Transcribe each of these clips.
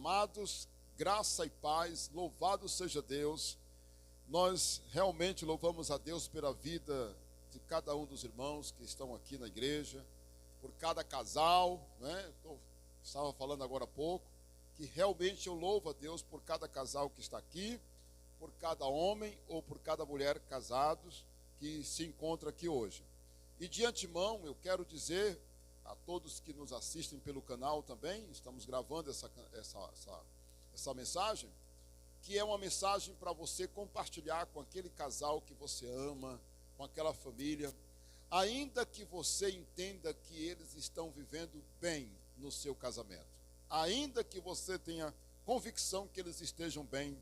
Amados, graça e paz, louvado seja Deus. Nós realmente louvamos a Deus pela vida de cada um dos irmãos que estão aqui na igreja, por cada casal, né? Estava falando agora há pouco, que realmente eu louvo a Deus por cada casal que está aqui, por cada homem ou por cada mulher casados que se encontra aqui hoje. E de antemão eu quero dizer a todos que nos assistem pelo canal também, estamos gravando essa mensagem, que é uma mensagem para você compartilhar com aquele casal que você ama, com aquela família, ainda que você entenda que eles estão vivendo bem no seu casamento, ainda que você tenha convicção que eles estejam bem,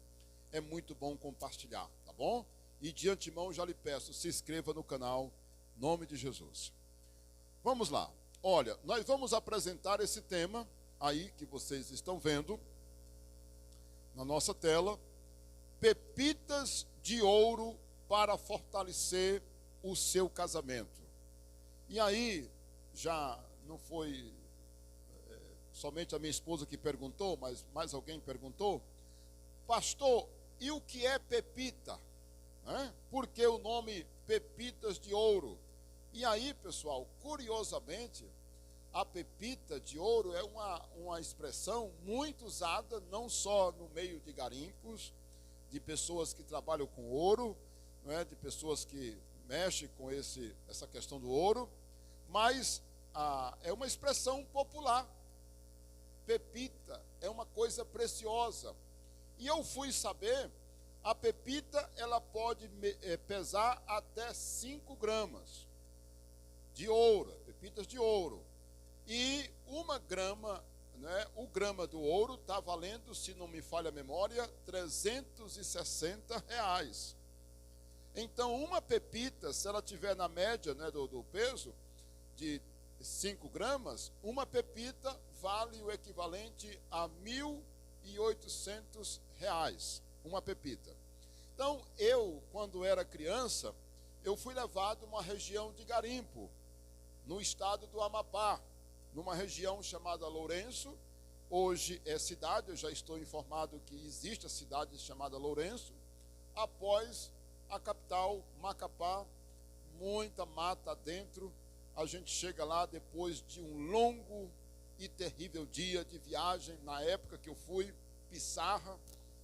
é muito bom compartilhar, tá bom? E de antemão já lhe peço, se inscreva no canal, em nome de Jesus. Vamos lá. Olha, nós vamos apresentar esse tema aí que vocês estão vendo na nossa tela, pepitas de ouro para fortalecer o seu casamento. E aí, já não foi somente a minha esposa que perguntou, mas mais alguém perguntou, pastor, e o que é pepita? Por que o nome pepitas de ouro? E aí, pessoal, curiosamente, a pepita de ouro é uma expressão muito usada, não só no meio de garimpos, de pessoas que trabalham com ouro, não é? De pessoas que mexem com essa questão do ouro, mas é uma expressão popular. Pepita é uma coisa preciosa. E eu fui saber, a pepita ela pode pesar até 5 gramas de ouro, pepitas de ouro. E uma grama, né, o grama do ouro está valendo, se não me falha a memória, R$ 360. Então, uma pepita, se ela tiver na média, né, do peso de 5 gramas, uma pepita vale o equivalente a R$ 1.800, uma pepita. Então, eu, quando era criança, eu fui levado a uma região de garimpo, no estado do Amapá, numa região chamada Lourenço. Hoje é cidade, eu já estou informado que existe a cidade chamada Lourenço, após a capital, Macapá, muita mata dentro. A gente chega lá depois de um longo e terrível dia de viagem, na época que eu fui, Pissarra,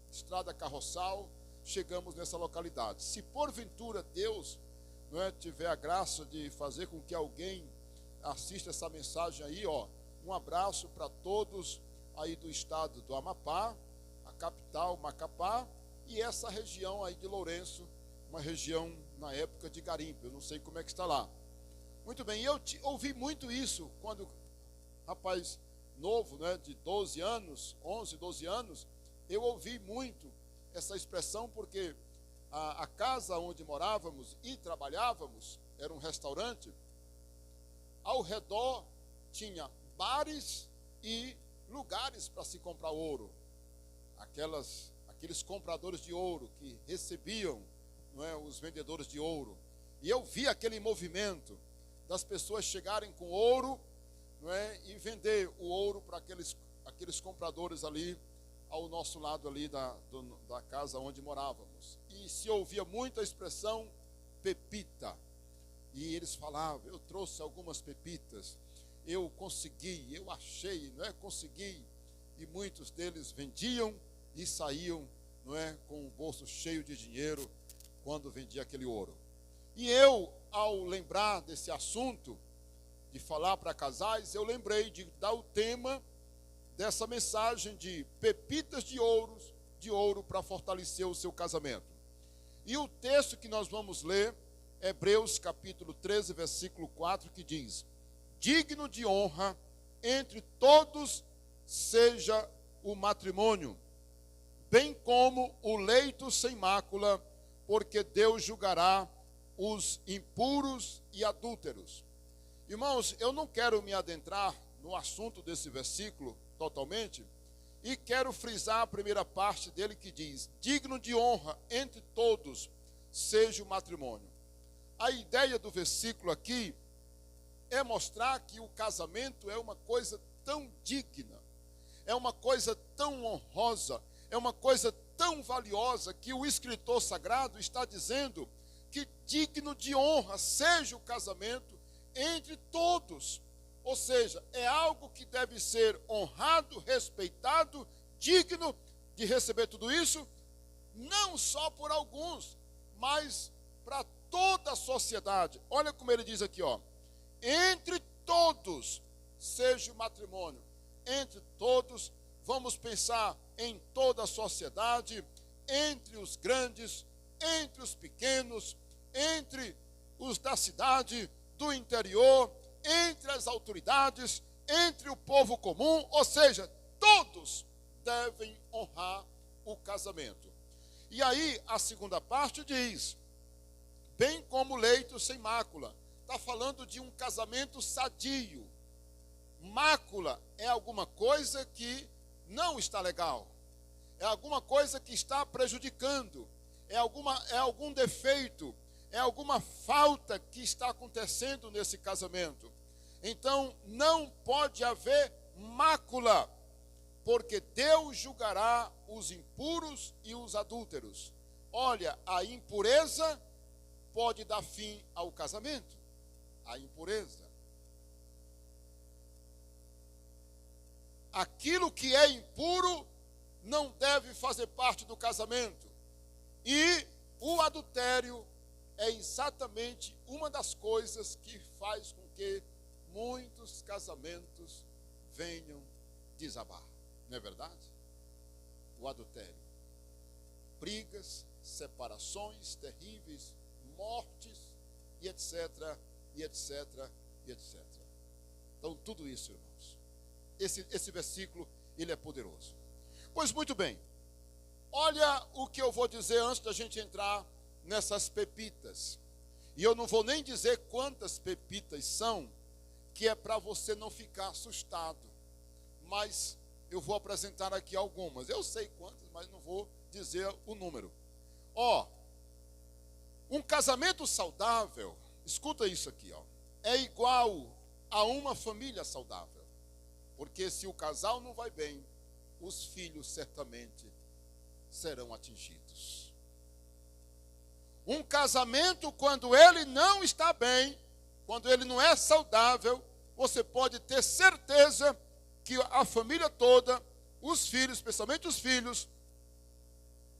estrada carroçal, chegamos nessa localidade. Se porventura Deus tiver a graça de fazer com que alguém assista essa mensagem aí, um abraço para todos aí do estado do Amapá, a capital Macapá, e essa região aí de Lourenço, uma região na época de garimpo, eu não sei como é que está lá. Muito bem, eu ouvi muito isso quando rapaz novo, né, de 12 anos, 11, 12 anos, eu ouvi muito essa expressão porque a casa onde morávamos e trabalhávamos era um restaurante. Ao redor tinha bares e lugares para se comprar ouro. Aqueles compradores de ouro que recebiam, os vendedores de ouro. E eu vi aquele movimento das pessoas chegarem com ouro, e vender o ouro para aqueles compradores ali ao nosso lado ali da casa onde morávamos. E se ouvia muito a expressão pepita. E eles falavam, eu trouxe algumas pepitas, eu consegui, eu achei, consegui. E muitos deles vendiam e saíam, com o bolso cheio de dinheiro quando vendia aquele ouro. E eu, ao lembrar desse assunto, de falar para casais, eu lembrei de dar o tema dessa mensagem de pepitas de ouro para fortalecer o seu casamento. E o texto que nós vamos ler, Hebreus capítulo 13, versículo 4, que diz: digno de honra entre todos seja o matrimônio, bem como o leito sem mácula, porque Deus julgará os impuros e adúlteros. Irmãos, eu não quero me adentrar no assunto desse versículo totalmente, e quero frisar a primeira parte dele que diz: digno de honra entre todos seja o matrimônio. A ideia do versículo aqui é mostrar que o casamento é uma coisa tão digna, é uma coisa tão honrosa, é uma coisa tão valiosa, que o escritor sagrado está dizendo que digno de honra seja o casamento entre todos. Ou seja, é algo que deve ser honrado, respeitado, digno de receber tudo isso, não só por alguns, mas para toda a sociedade. Olha como ele diz aqui, ó. Entre todos seja o matrimônio. Entre todos, vamos pensar em toda a sociedade, entre os grandes, entre os pequenos, entre os da cidade, do interior, entre as autoridades, entre o povo comum, ou seja, todos devem honrar o casamento. E aí, a segunda parte diz, bem como leito sem mácula. Está falando de um casamento sadio. Mácula é alguma coisa que não está legal. É alguma coisa que está prejudicando. É algum defeito. É alguma falta que está acontecendo nesse casamento. Então, não pode haver mácula, porque Deus julgará os impuros e os adúlteros. Olha, a impureza pode dar fim ao casamento. A impureza. Aquilo que é impuro não deve fazer parte do casamento. E o adultério é exatamente uma das coisas que faz com que muitos casamentos venham desabar. Não é verdade? O adultério. Brigas, separações terríveis, mortes, e etc, e etc, e etc. Então, tudo isso, irmãos. Esse versículo, ele é poderoso. Pois muito bem. Olha o que eu vou dizer antes da gente entrar nessas pepitas. E eu não vou nem dizer quantas pepitas são, que é para você não ficar assustado. Mas eu vou apresentar aqui algumas. Eu sei quantas, mas não vou dizer o número. Ó, um casamento saudável, escuta isso aqui, ó, é igual a uma família saudável. Porque se o casal não vai bem, os filhos certamente serão atingidos. Um casamento, quando ele não está bem, quando ele não é saudável, você pode ter certeza que a família toda, os filhos, especialmente os filhos,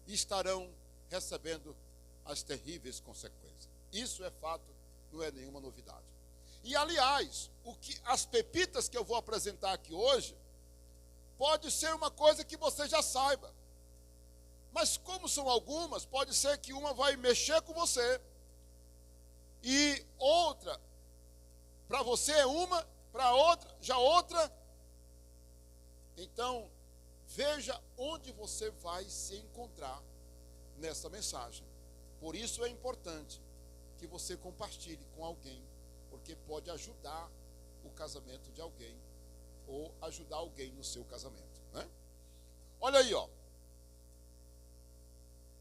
estarão recebendo as terríveis consequências. Isso é fato, não é nenhuma novidade. E, aliás, as pepitas que eu vou apresentar aqui hoje, pode ser uma coisa que você já saiba. Mas como são algumas, pode ser que uma vai mexer com você. E outra, para você é uma, para outra, já outra. Então, veja onde você vai se encontrar nessa mensagem. Por isso é importante que você compartilhe com alguém, porque pode ajudar o casamento de alguém, ou ajudar alguém no seu casamento, né? Olha aí, ó.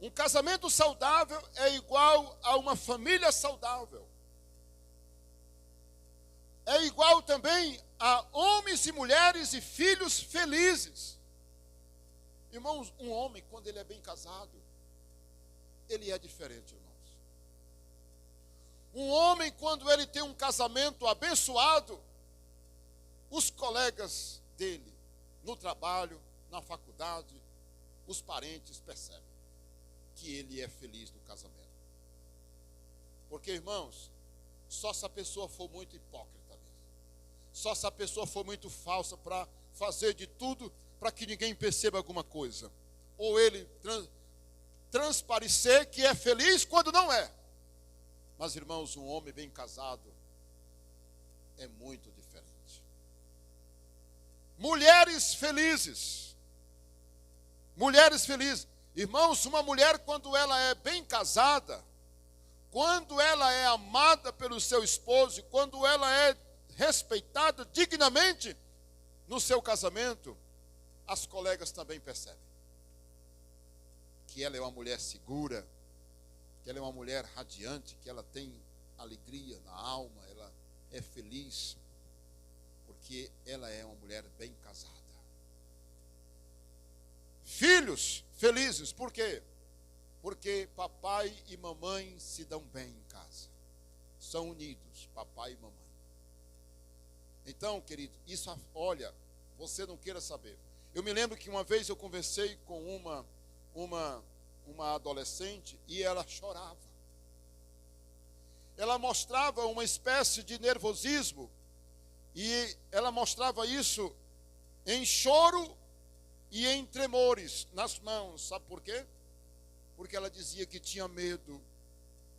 Um casamento saudável é igual a uma família saudável. É igual também a homens e mulheres e filhos felizes. Irmãos, um homem, quando ele é bem casado, ele é diferente, irmãos. Um homem, quando ele tem um casamento abençoado, os colegas dele, no trabalho, na faculdade, os parentes percebem que ele é feliz no casamento. Porque, irmãos, só se a pessoa for muito hipócrita mesmo. Só se a pessoa for muito falsa para fazer de tudo para que ninguém perceba alguma coisa. Ou ele transparecer que é feliz quando não é. Mas, irmãos, um homem bem casado é muito diferente. Mulheres felizes. Mulheres felizes. Irmãos, uma mulher, quando ela é bem casada, quando ela é amada pelo seu esposo, quando ela é respeitada dignamente no seu casamento, as colegas também percebem que ela é uma mulher segura, que ela é uma mulher radiante, que ela tem alegria na alma, ela é feliz, porque ela é uma mulher bem casada. filhos felizes. Por quê? Porque papai e mamãe se dão bem em casa. São unidos, papai e mamãe. Então, querido, isso, olha, você não queira saber. Eu me lembro que uma vez eu conversei com uma adolescente e ela chorava. Ela mostrava uma espécie de nervosismo e ela mostrava isso em choro e em tremores nas mãos. Sabe por quê? Porque ela dizia que tinha medo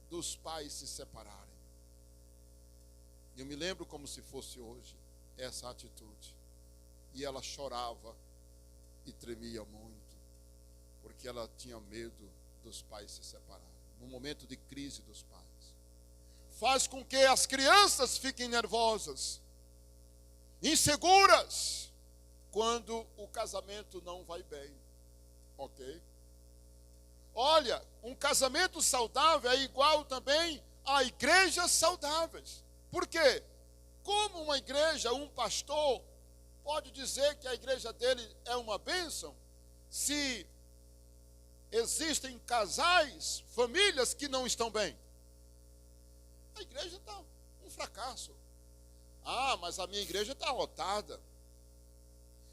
dos pais se separarem. Eu me lembro como se fosse hoje essa atitude. E ela chorava e tremia muito, porque ela tinha medo dos pais se separarem. No momento de crise dos pais. Faz com que as crianças fiquem nervosas, inseguras, quando o casamento não vai bem. Ok? Olha, um casamento saudável é igual também a igrejas saudáveis. Por quê? Como uma igreja, um pastor, pode dizer que a igreja dele é uma bênção, se existem casais, famílias que não estão bem? A igreja está um fracasso. Ah, mas a minha igreja está lotada.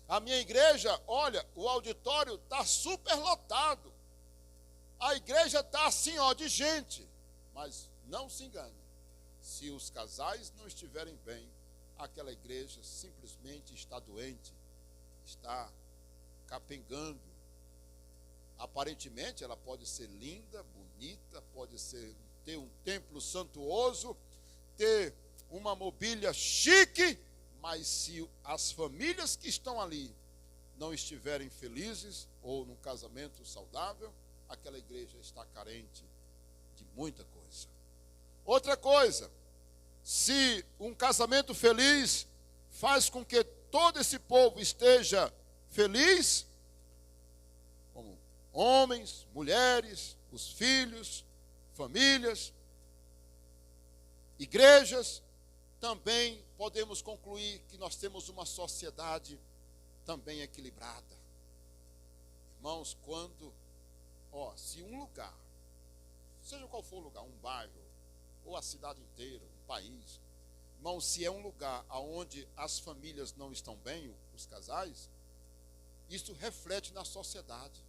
A minha igreja, olha, o auditório está super lotado. A igreja está assim, ó, de gente. Mas não se engane. Se os casais não estiverem bem, aquela igreja simplesmente está doente, está capengando. Aparentemente ela pode ser linda, bonita, pode ter um templo santuoso, ter uma mobília chique, mas se as famílias que estão ali não estiverem felizes ou num casamento saudável, aquela igreja está carente de muita coisa. Outra coisa, se um casamento feliz faz com que todo esse povo esteja feliz, como homens, mulheres, os filhos, famílias, igrejas, também podemos concluir que nós temos uma sociedade também equilibrada. Irmãos, quando, se um lugar, seja qual for o lugar, um bairro, ou a cidade inteira, um país, irmãos, se é um lugar onde as famílias não estão bem, os casais, isso reflete na sociedade.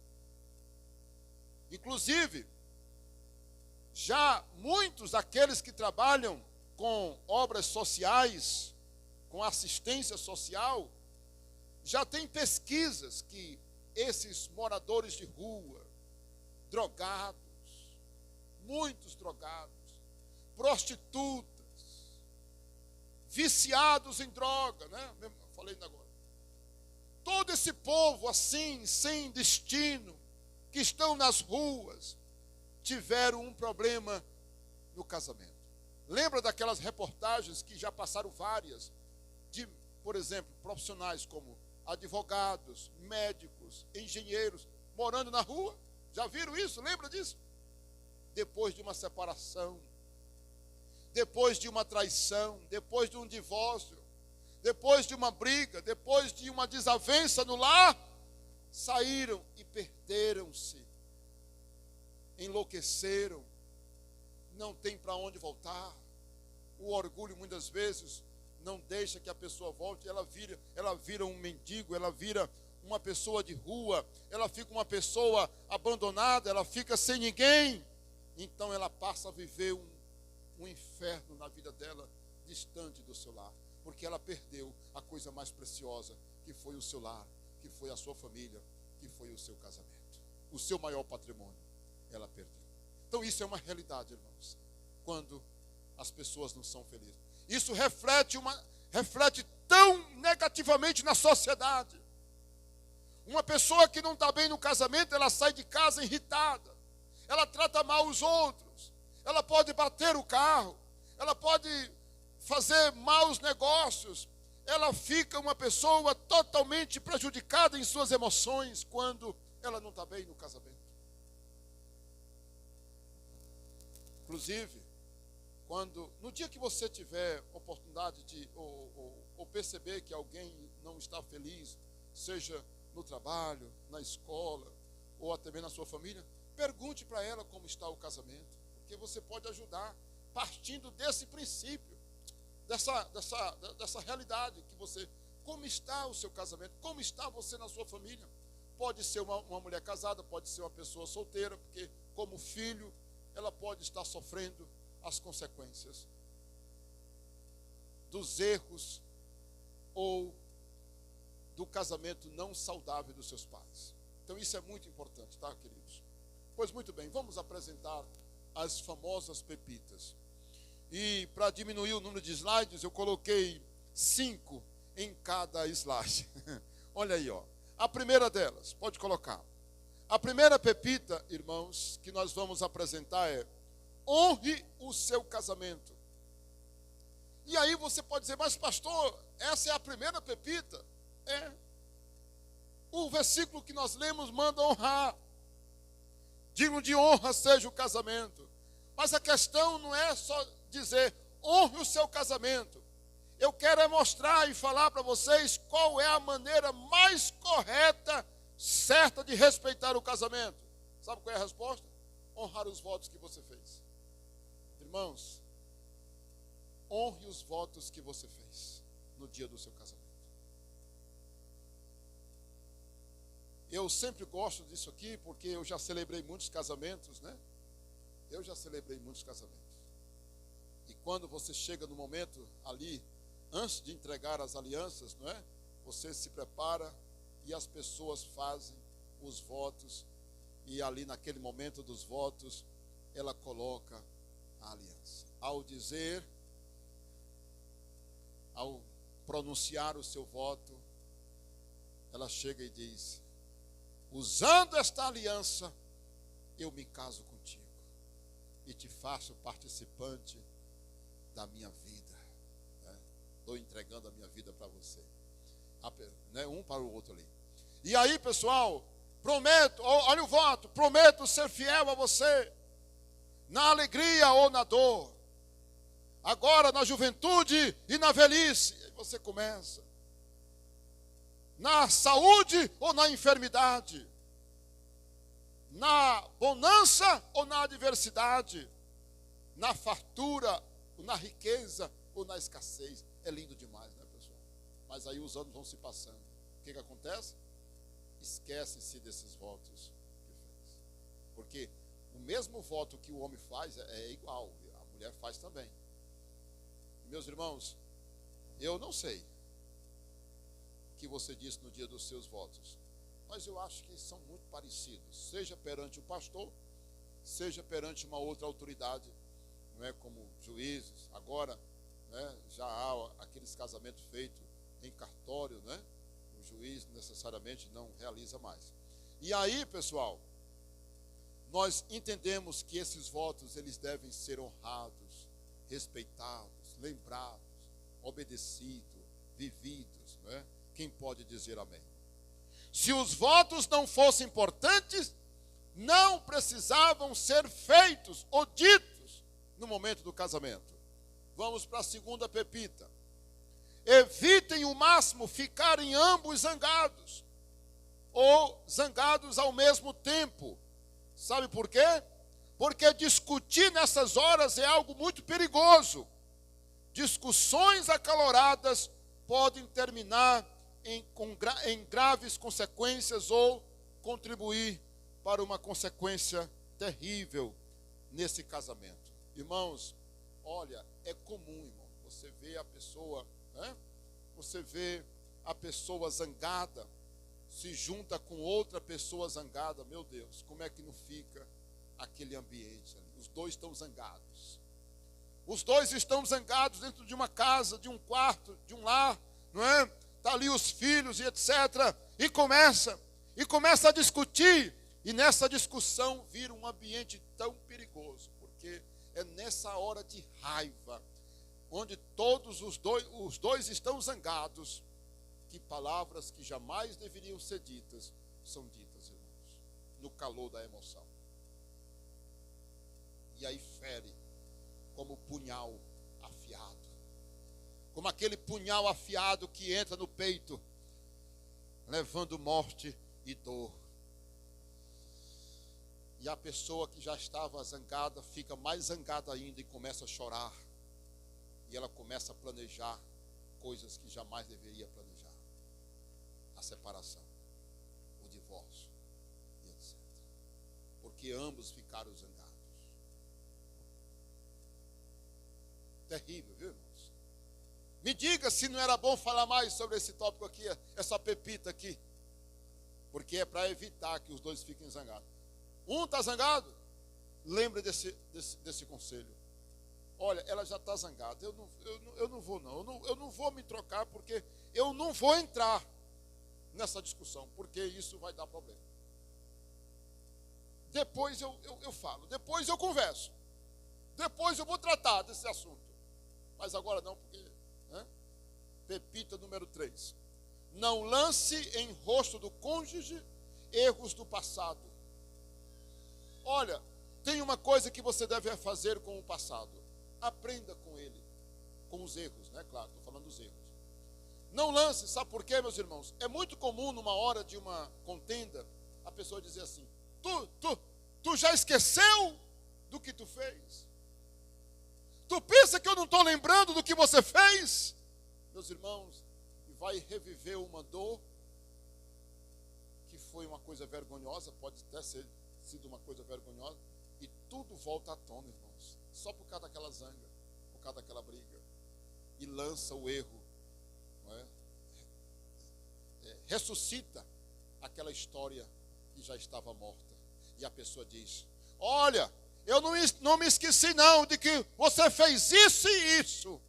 Inclusive, já muitos daqueles que trabalham com obras sociais, com assistência social, já tem pesquisas que esses moradores de rua, drogados, muitos drogados, prostitutas, viciados em droga, né? Eu falei agora. Todo esse povo assim, sem destino, que estão nas ruas, tiveram um problema no casamento. Lembra daquelas reportagens que já passaram várias, de, por exemplo, profissionais como advogados, médicos, engenheiros, morando na rua? Já viram isso? Lembra disso? Depois de uma separação, depois de uma traição, depois de um divórcio, depois de uma briga, depois de uma desavença no lar, saíram e perderam-se, enlouqueceram, não tem para onde voltar. O orgulho muitas vezes não deixa que a pessoa volte, ela vira um mendigo, ela vira uma pessoa de rua, ela fica uma pessoa abandonada, ela fica sem ninguém. Então ela passa a viver um inferno na vida dela, distante do seu lar, porque ela perdeu a coisa mais preciosa, que foi o seu lar, que foi a sua família, que foi o seu casamento, o seu maior patrimônio, ela perdeu. Então isso é uma realidade, irmãos, quando as pessoas não são felizes. Isso reflete tão negativamente na sociedade. Uma pessoa que não está bem no casamento, ela sai de casa irritada, ela trata mal os outros, ela pode bater o carro, ela pode fazer maus negócios, ela fica uma pessoa totalmente prejudicada em suas emoções quando ela não está bem no casamento. Inclusive, no dia que você tiver oportunidade de ou perceber que alguém não está feliz, seja no trabalho, na escola, ou até mesmo na sua família, pergunte para ela como está o casamento, porque você pode ajudar partindo desse princípio, dessa realidade que você, como está o seu casamento, como está você na sua família. Pode ser uma mulher casada, pode ser uma pessoa solteira, porque como filho, ela pode estar sofrendo as consequências dos erros ou do casamento não saudável dos seus pais. Então isso é muito importante, tá, queridos? Pois muito bem, vamos apresentar as famosas pepitas. E para diminuir o número de slides, eu coloquei 5 em cada slide. Olha aí, ó. A primeira delas, pode colocar. A primeira pepita, irmãos, que nós vamos apresentar é: honre o seu casamento. E aí você pode dizer, mas pastor, essa é a primeira pepita? É. O versículo que nós lemos manda honrar. Digno de honra seja o casamento. Mas a questão não é só dizer, honre o seu casamento. Eu quero é mostrar e falar para vocês qual é a maneira mais correta, certa de respeitar o casamento. Sabe qual é a resposta? Honrar os votos que você fez. Irmãos, honre os votos que você fez no dia do seu casamento. Eu sempre gosto disso aqui, porque eu já celebrei muitos casamentos, né? Eu já celebrei muitos casamentos. E quando você chega no momento ali, antes de entregar as alianças, não é? Você se prepara e as pessoas fazem os votos. E ali naquele momento dos votos, ela coloca a aliança. Ao pronunciar o seu voto, ela chega e diz: usando esta aliança, eu me caso contigo e te faço participante da minha vida. Estou entregando a minha vida para você. Um para o outro ali. E aí, pessoal, prometo, olha o voto, prometo ser fiel a você, na alegria ou na dor, agora na juventude e na velhice. E você começa. Na saúde ou na enfermidade, na bonança ou na adversidade, na fartura ou na riqueza ou na escassez. É lindo demais, né, pessoal? Mas aí os anos vão se passando. O que acontece? Esquece-se desses votos que fez. Porque o mesmo voto que o homem faz é igual, a mulher faz também. Meus irmãos, eu não sei o que você disse no dia dos seus votos, mas eu acho que são muito parecidos, seja perante o pastor, seja perante uma outra autoridade, não é, como juízes. Agora, né, já há aqueles casamentos feitos em cartório, né? O juiz necessariamente não realiza mais. E aí, pessoal, nós entendemos que esses votos, eles devem ser honrados, respeitados, lembrados, obedecidos, vividos, né? Quem pode dizer amém? Se os votos não fossem importantes, não precisavam ser feitos ou ditos no momento do casamento. Vamos para a segunda pepita. Evitem o máximo ficarem ambos zangados, ou zangados ao mesmo tempo. Sabe por quê? Porque discutir nessas horas é algo muito perigoso. Discussões acaloradas podem terminar em graves consequências ou contribuir para uma consequência terrível nesse casamento. Irmãos, olha, é comum, irmão, você vê a pessoa, né? Você vê a pessoa zangada, se junta com outra pessoa zangada. Meu Deus, como é que não fica aquele ambiente ali? Os dois estão zangados. Os dois estão zangados dentro de uma casa, de um quarto, de um lar, não é? Está ali os filhos e etc. E começa a discutir. E nessa discussão vira um ambiente tão perigoso, porque é nessa hora de raiva, onde todos os dois estão zangados, que palavras que jamais deveriam ser ditas, são ditas, irmãos, no calor da emoção. E aí fere como punhal afiado, como aquele punhal afiado que entra no peito, levando morte e dor. E a pessoa que já estava zangada fica mais zangada ainda e começa a chorar. E ela começa a planejar coisas que jamais deveria planejar. A separação, o divórcio e etc. Porque ambos ficaram zangados. Terrível, viu, irmãos? Me diga se não era bom falar mais sobre esse tópico aqui, essa pepita aqui. Porque é para evitar que os dois fiquem zangados. Um está zangado? Lembre desse conselho. Olha, ela já está zangada. Eu não vou, não. Eu não vou me trocar, porque eu não vou entrar nessa discussão, porque isso vai dar problema. Depois eu falo, depois eu converso. Depois eu vou tratar desse assunto. Mas agora não, porque... Né? Pepita número 3. Não lance em rosto do cônjuge erros do passado. Olha, tem uma coisa que você deve fazer com o passado. Aprenda com ele. Com os erros, né? Claro, estou falando dos erros. Não lance, sabe por quê, meus irmãos? É muito comum numa hora de uma contenda, a pessoa dizer assim, tu já esqueceu do que tu fez? Tu pensa que eu não estou lembrando do que você fez? Meus irmãos, e vai reviver uma dor que foi uma coisa vergonhosa, pode até ter sido uma coisa vergonhosa, e tudo volta à tona, irmãos, só por causa daquela zanga, por causa daquela briga, e lança o erro, não é? Ressuscita aquela história que já estava morta, e a pessoa diz, olha, eu não me esqueci não de que você fez isso e isso.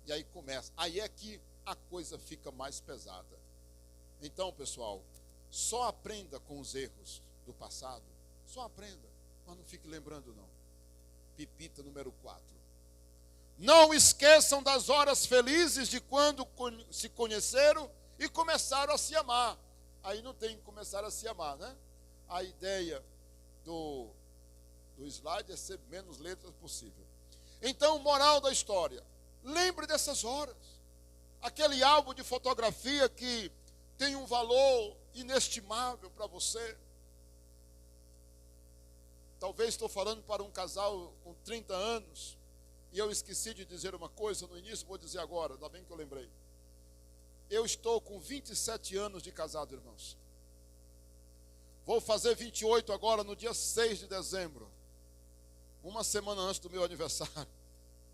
E aí começa, aí é que a coisa fica mais pesada. Então, pessoal, só aprenda com os erros do passado, só aprenda, mas não fique lembrando não. Pepita número 4. Não esqueçam das horas felizes de quando se conheceram e começaram a se amar. Aí não tem que começar a se amar, né? A ideia do slide é ser menos letras possível. Então, moral da história, lembre dessas horas. Aquele álbum de fotografia que tem um valor inestimável para você. Talvez estou falando para um casal com 30 anos, e eu esqueci de dizer uma coisa no início, vou dizer agora, ainda bem que eu lembrei. Eu estou com 27 anos de casado, irmãos. Vou fazer 28 agora, no dia 6 de dezembro. Uma semana antes do meu aniversário.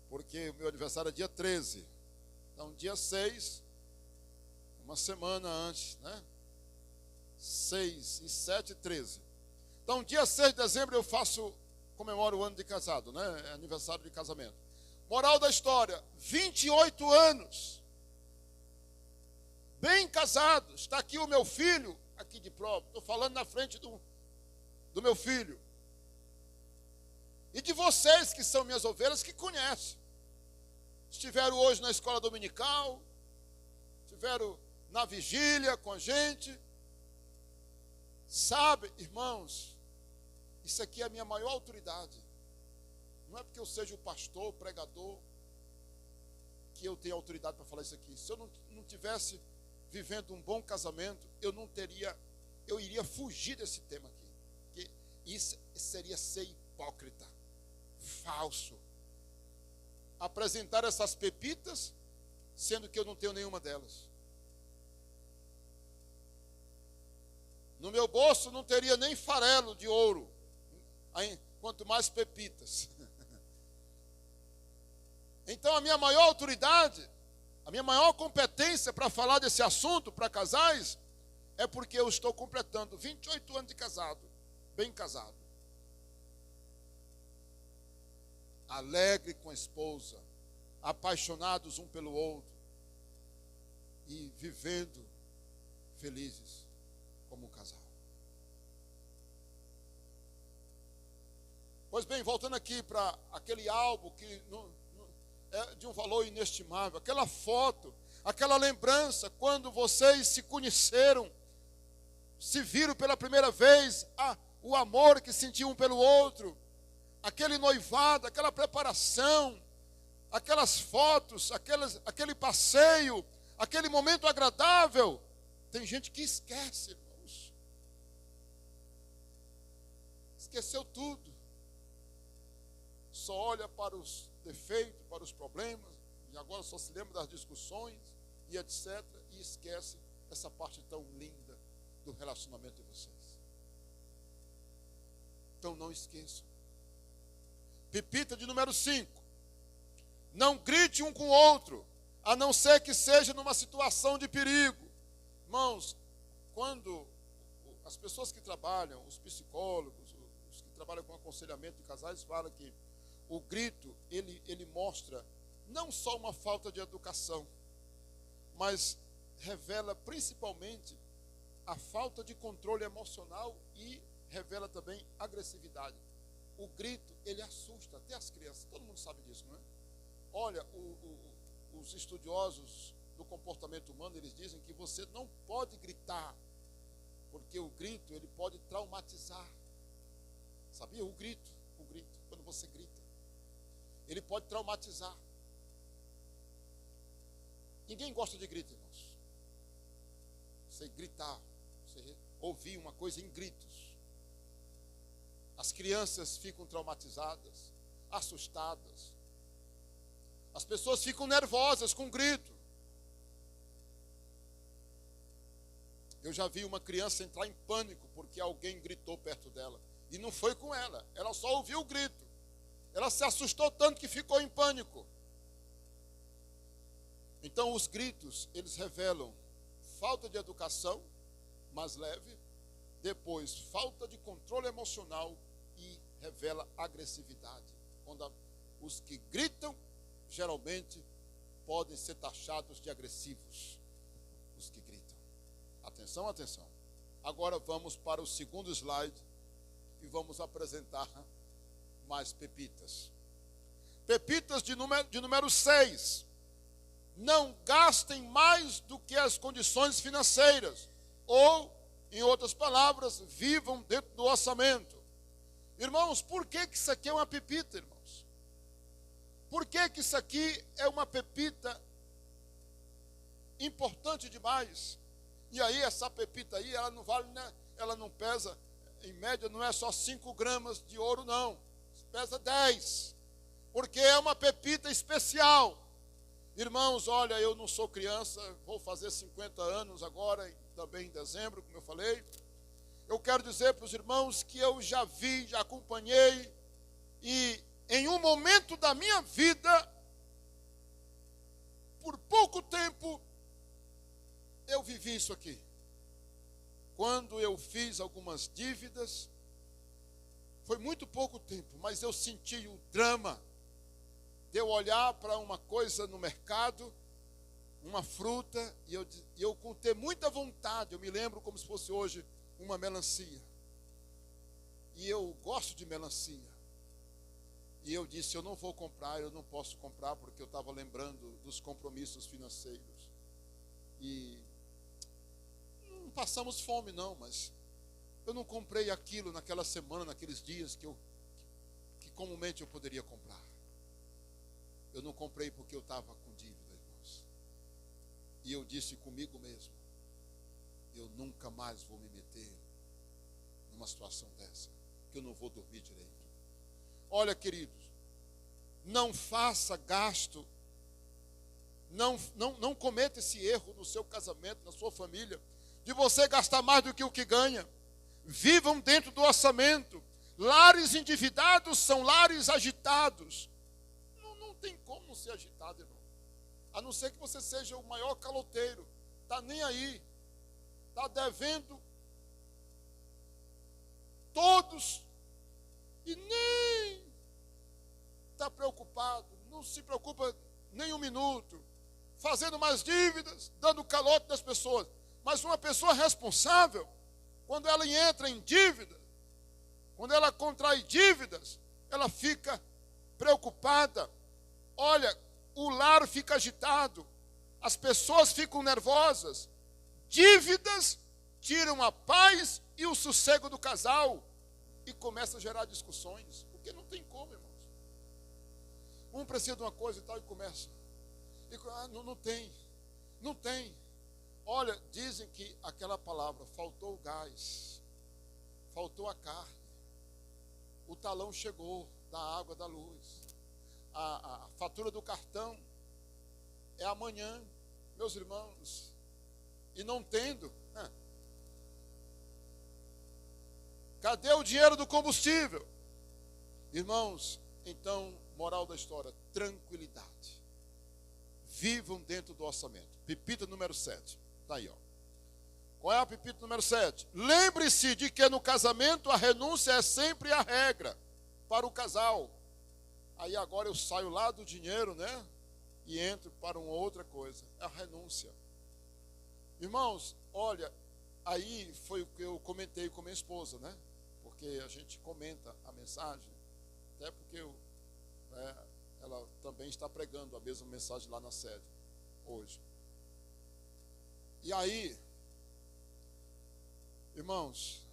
Porque o meu aniversário é dia 13. Então, dia 6, uma semana antes, né? 6 e 7, 13. Então, dia 6 de dezembro eu comemoro o ano de casado, né? É aniversário de casamento. Moral da história, 28 anos. Bem casados. Está aqui o meu filho, aqui de prova. Estou falando na frente do meu filho. E de vocês que são minhas ovelhas, que conhecem. Estiveram hoje na escola dominical, estiveram na vigília com a gente. Sabe, irmãos, isso aqui é a minha maior autoridade. Não é porque eu seja o pastor, o pregador, que eu tenho autoridade para falar isso aqui. Se eu não tivesse vivendo um bom casamento, eu iria fugir desse tema aqui. Porque isso seria ser hipócrita, falso. Apresentar essas pepitas, sendo que eu não tenho nenhuma delas. No meu bolso não teria nem farelo de ouro, quanto mais pepitas. Então a minha maior autoridade, a minha maior competência para falar desse assunto para casais, é porque eu estou completando 28 anos de casado, bem casado. Alegre com a esposa, apaixonados um pelo outro e vivendo felizes como um casal. Pois bem, voltando aqui para aquele álbum que é de um valor inestimável, aquela foto, aquela lembrança, quando vocês se conheceram, se viram pela primeira vez, o amor que sentiam um pelo outro, aquele noivado, aquela preparação, aquelas fotos, aquele passeio, aquele momento agradável. Tem gente que esquece, irmãos. esqueceu tudo. Só olha para os defeitos, para os problemas, e agora só se lembra das discussões e etc. E esquece essa parte tão linda do relacionamento de vocês. Então não esqueçam. Pepita de número 5. Não grite um com o outro, a não ser que seja numa situação de perigo. Irmãos, quando as pessoas que trabalham, os psicólogos, os que trabalham com aconselhamento de casais, falam que o grito, ele mostra não só uma falta de educação, mas revela principalmente a falta de controle emocional e revela também agressividade. O grito, ele assusta até as crianças. Todo mundo sabe disso, não é? Olha, os estudiosos do comportamento humano, eles dizem que você não pode gritar, porque o grito, ele pode traumatizar. Sabia? O grito, quando você grita, ele pode traumatizar. Ninguém gosta de grito, irmãos. Você gritar, você ouvir uma coisa em gritos. As crianças ficam traumatizadas, assustadas. As pessoas ficam nervosas com grito. Eu já vi uma criança entrar em pânico porque alguém gritou perto dela. E não foi com ela, ela só ouviu o grito. Ela se assustou tanto que ficou em pânico. Então os gritos, eles revelam falta de educação, mais leve. Depois, falta de controle emocional e revela agressividade. Quando os que gritam, geralmente, podem ser taxados de agressivos. Os que gritam. Atenção, atenção. Agora vamos para o segundo slide e vamos apresentar mais pepitas. Pepitas de número 6. Não gastem mais do que as condições financeiras. Ou, em outras palavras, vivam dentro do orçamento. Irmãos, por que isso aqui é uma pepita, irmãos? Por que isso aqui é uma pepita importante demais? E aí, essa pepita aí, ela não vale, né? Ela não pesa, em média, não é só 5 gramas de ouro, não. Pesa 10. Porque é uma pepita especial. Irmãos, olha, eu não sou criança, vou fazer 50 anos agora, também em dezembro, como eu falei. Eu quero dizer para os irmãos que eu já vi, já acompanhei, e em um momento da minha vida, por pouco tempo, eu vivi isso aqui. Quando eu fiz algumas dívidas, foi muito pouco tempo, mas eu senti o drama de eu olhar para uma coisa no mercado, uma fruta, e eu com ter muita vontade, eu me lembro como se fosse hoje, uma melancia. E eu gosto de melancia. E eu disse, eu não vou comprar, eu não posso comprar, porque eu estava lembrando dos compromissos financeiros. E não passamos fome não, mas eu não comprei aquilo naquela semana, naqueles dias que comumente eu poderia comprar. Eu não comprei porque eu estava com dívida, irmãos. E eu disse comigo mesmo, eu nunca mais vou me meter numa situação dessa, que eu não vou dormir direito. Olha, queridos, não faça gasto, não cometa esse erro no seu casamento, na sua família, de você gastar mais do que o que ganha. Vivam dentro do orçamento. Lares endividados são lares agitados. Não tem como ser agitado, irmão. A não ser que você seja o maior caloteiro. Está nem aí. Está devendo todos e nem está preocupado. Não se preocupa nem um minuto. Fazendo mais dívidas, dando calote das pessoas. Mas uma pessoa responsável, quando ela entra em dívida, quando ela contrai dívidas, ela fica preocupada. Olha, o lar fica agitado, as pessoas ficam nervosas. Dívidas tiram a paz e o sossego do casal e começa a gerar discussões, porque não tem como, irmãos. Um precisa de uma coisa e tal e começa. Não tem. Olha, dizem que aquela palavra, faltou o gás, faltou a carne. o talão chegou da água, da luz. A fatura do cartão é amanhã, meus irmãos. E não tendo, cadê o dinheiro do combustível? Irmãos, então, moral da história, tranquilidade. Vivam dentro do orçamento. Pepita número 7. Está aí, ó. Qual é a pepita número 7? Lembre-se de que no casamento a renúncia é sempre a regra para o casal. Aí agora eu saio lá do dinheiro, né? E entro para uma outra coisa. É a renúncia. Irmãos, olha, aí foi o que eu comentei com minha esposa, né? Porque a gente comenta a mensagem, até porque ela também está pregando a mesma mensagem lá na sede, hoje. E aí, irmãos,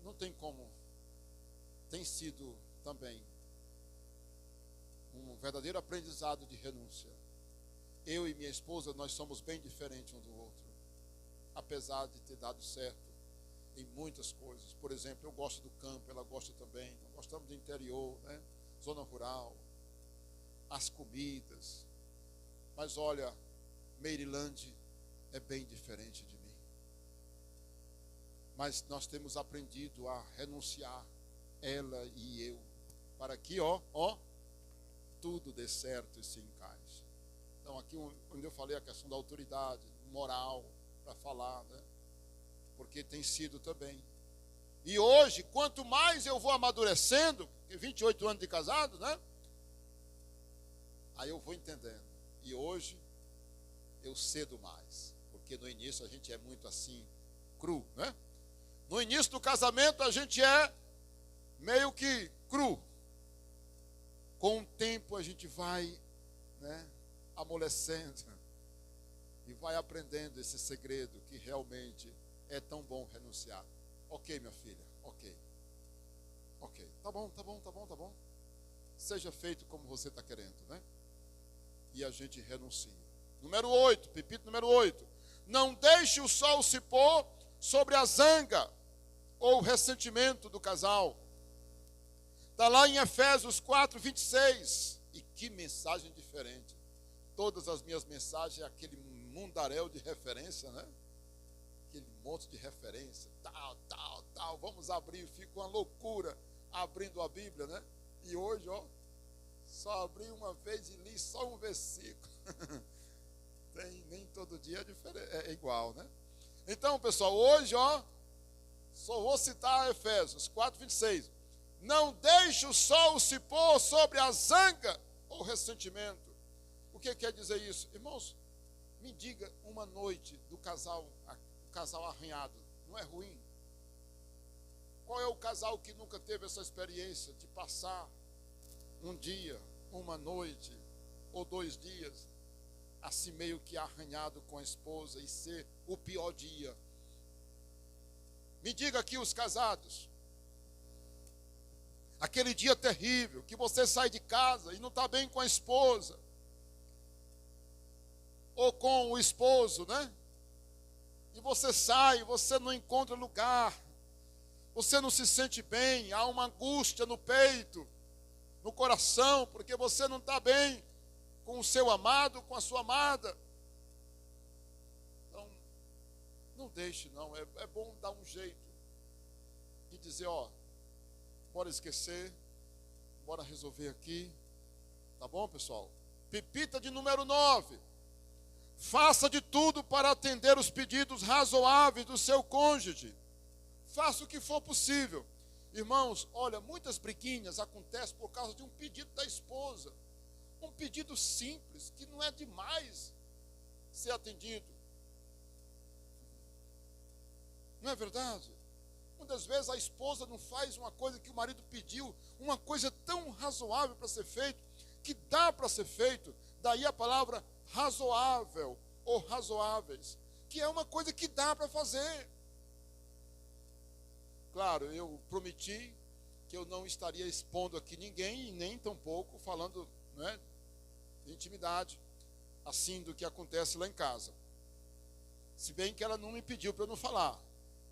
não tem como, tem sido também um verdadeiro aprendizado de renúncia. Eu e minha esposa, nós somos bem diferentes um do outro, apesar de ter dado certo em muitas coisas. Por exemplo, eu gosto do campo, ela gosta também. Nós gostamos do interior, né? Zona rural, as comidas. Mas olha, Maryland é bem diferente de mim. Mas nós temos aprendido a renunciar, ela e eu, para que, tudo dê certo e se encaixe. Então, aqui onde eu falei a questão da autoridade, moral, para falar, né? Porque tem sido também. E hoje, quanto mais eu vou amadurecendo, 28 anos de casado, né? Aí eu vou entendendo. E hoje, eu cedo mais. Porque no início a gente é muito assim, cru, né? No início do casamento a gente é meio que cru. Com o tempo a gente vai, né, amolecendo e vai aprendendo esse segredo que realmente é tão bom renunciar. Ok, minha filha, ok. Tá bom. Seja feito como você está querendo, né? E a gente renuncia. Número 8, pepito número 8. Não deixe o sol se pôr sobre a zanga ou o ressentimento do casal. Está lá em Efésios 4, 26. E que mensagem diferente. Todas as minhas mensagens é aquele mundaréu de referência, né? Aquele monte de referência. Tal. Vamos abrir. Fica uma loucura abrindo a Bíblia, né? E hoje, só abri uma vez e li só um versículo. Nem todo dia é igual, né? Então, pessoal, hoje, só vou citar Efésios 4, 26. Não deixe o sol se pôr sobre a zanga ou ressentimento. O que quer dizer isso? Irmãos, me diga uma noite do casal arranhado. Não é ruim? Qual é o casal que nunca teve essa experiência de passar um dia, uma noite ou 2 dias, assim meio que arranhado com a esposa e ser o pior dia? Me diga aqui os casados. Aquele dia terrível, que você sai de casa e não está bem com a esposa, ou com o esposo, né? E você sai, você não encontra lugar, você não se sente bem, há uma angústia no peito, no coração, porque você não está bem com o seu amado, com a sua amada. Então, não deixe não, é bom dar um jeito de dizer, bora esquecer, bora resolver aqui. Tá bom, pessoal? Pepita de número 9. Faça de tudo para atender os pedidos razoáveis do seu cônjuge. Faça o que for possível. Irmãos, olha, muitas briguinhas acontecem por causa de um pedido da esposa. Um pedido simples, que não é demais ser atendido. Não é verdade? Muitas vezes a esposa não faz uma coisa que o marido pediu, uma coisa tão razoável para ser feito, que dá para ser feito. Daí a palavra razoável ou razoáveis, que é uma coisa que dá para fazer. Claro, eu prometi que eu não estaria expondo aqui ninguém, e nem tampouco falando, né, de intimidade, assim, do que acontece lá em casa. Se bem que ela não me pediu para eu não falar,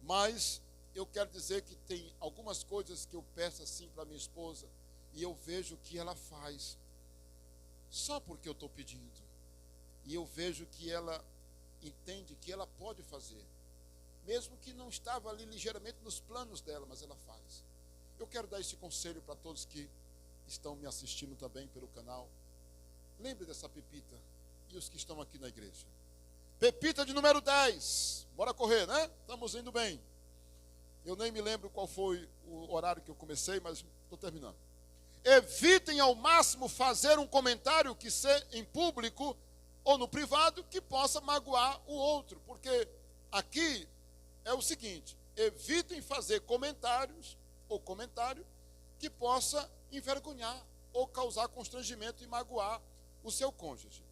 mas eu quero dizer que tem algumas coisas que eu peço assim para minha esposa e eu vejo que ela faz só porque eu estou pedindo. E eu vejo que ela entende que ela pode fazer, mesmo que não estava ali ligeiramente nos planos dela, mas ela faz. Eu quero dar esse conselho para todos que estão me assistindo também pelo canal. Lembre dessa Pepita e os que estão aqui na igreja. Pepita de número 10. Bora correr, né? Estamos indo bem. Eu nem me lembro qual foi o horário que eu comecei, mas estou terminando. Evitem ao máximo fazer um comentário que seja em público ou no privado que possa magoar o outro. Porque aqui é o seguinte: evitem fazer comentários ou comentário que possa envergonhar ou causar constrangimento e magoar o seu cônjuge.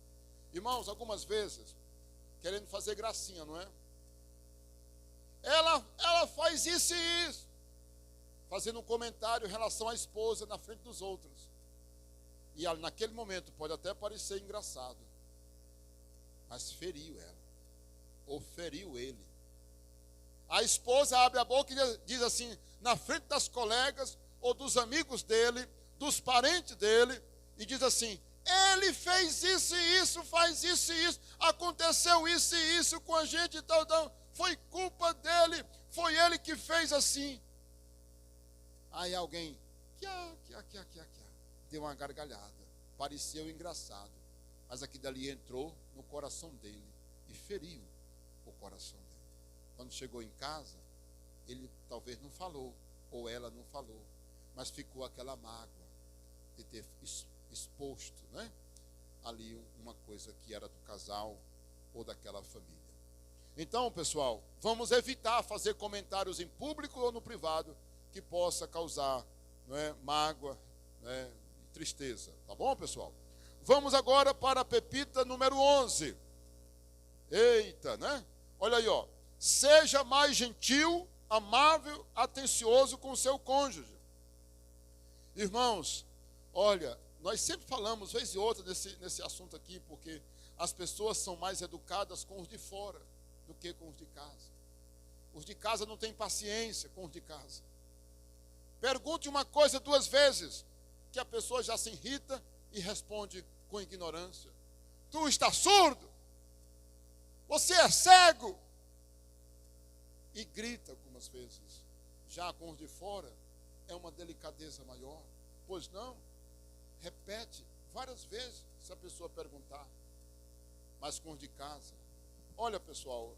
Irmãos, algumas vezes, querendo fazer gracinha, não é? Ela faz isso e isso, fazendo um comentário em relação à esposa na frente dos outros. E naquele momento pode até parecer engraçado, mas feriu ela, ou feriu ele. A esposa abre a boca e diz assim, na frente das colegas, ou dos amigos dele, dos parentes dele, e diz assim: ele fez isso e isso, faz isso e isso, aconteceu isso e isso com a gente e tal, tal, foi culpa dele, foi ele que fez assim. Aí alguém, deu uma gargalhada, pareceu engraçado, mas aquilo dali entrou no coração dele e feriu o coração dele. Quando chegou em casa, ele talvez não falou, ou ela não falou, mas ficou aquela mágoa de ter exposto, né, ali uma coisa que era do casal ou daquela família. Então, pessoal, vamos evitar fazer comentários em público ou no privado que possa causar, não é, mágoa, né, e tristeza. Tá bom, pessoal? Vamos agora para a Pepita número 11. Eita, né? Olha aí, ó. Seja mais gentil, amável, atencioso com o seu cônjuge. Irmãos, olha, nós sempre falamos, vez e outra, nesse assunto aqui, porque as pessoas são mais educadas com os de fora do que com os de casa. Os de casa não têm paciência com os de casa. Pergunte uma coisa 2 vezes, que a pessoa já se irrita e responde com ignorância. Tu estás surdo? Você é cego? E grita algumas vezes. Já com os de fora, é uma delicadeza maior. Pois não? Repete várias vezes se a pessoa perguntar. Mas com os de casa. Olha, pessoal,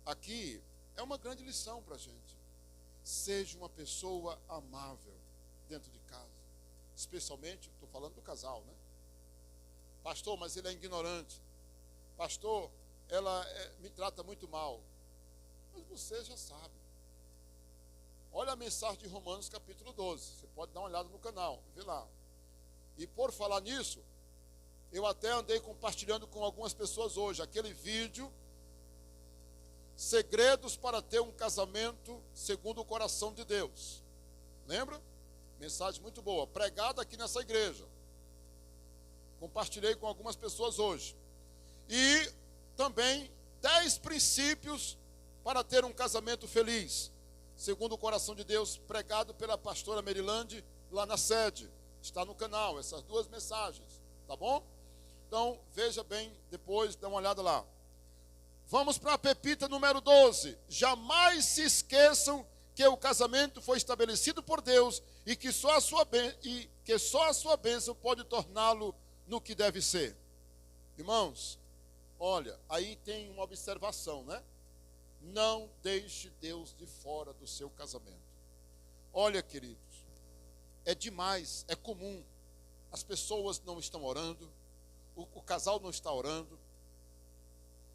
aqui é uma grande lição para a gente. Seja uma pessoa amável dentro de casa. Especialmente, estou falando do casal, né? Pastor, mas ele é ignorante. Pastor, ela me trata muito mal. Mas você já sabe. Olha a mensagem de Romanos capítulo 12. Você pode dar uma olhada no canal, vê lá. E por falar nisso, eu até andei compartilhando com algumas pessoas hoje aquele vídeo, Segredos para ter um casamento segundo o coração de Deus. Lembra? Mensagem muito boa, pregada aqui nessa igreja. Compartilhei com algumas pessoas hoje. E também 10 princípios para ter um casamento feliz, segundo o coração de Deus, pregado pela pastora Merilande lá na sede. Está no canal, essas 2 mensagens, tá bom? Então, veja bem, depois dá uma olhada lá. Vamos para a Pepita número 12. Jamais se esqueçam que o casamento foi estabelecido por Deus e que só a sua bênção pode torná-lo no que deve ser. Irmãos, olha, aí tem uma observação, né? Não deixe Deus de fora do seu casamento. Olha, queridos, é demais, é comum. As pessoas não estão orando, o casal não está orando,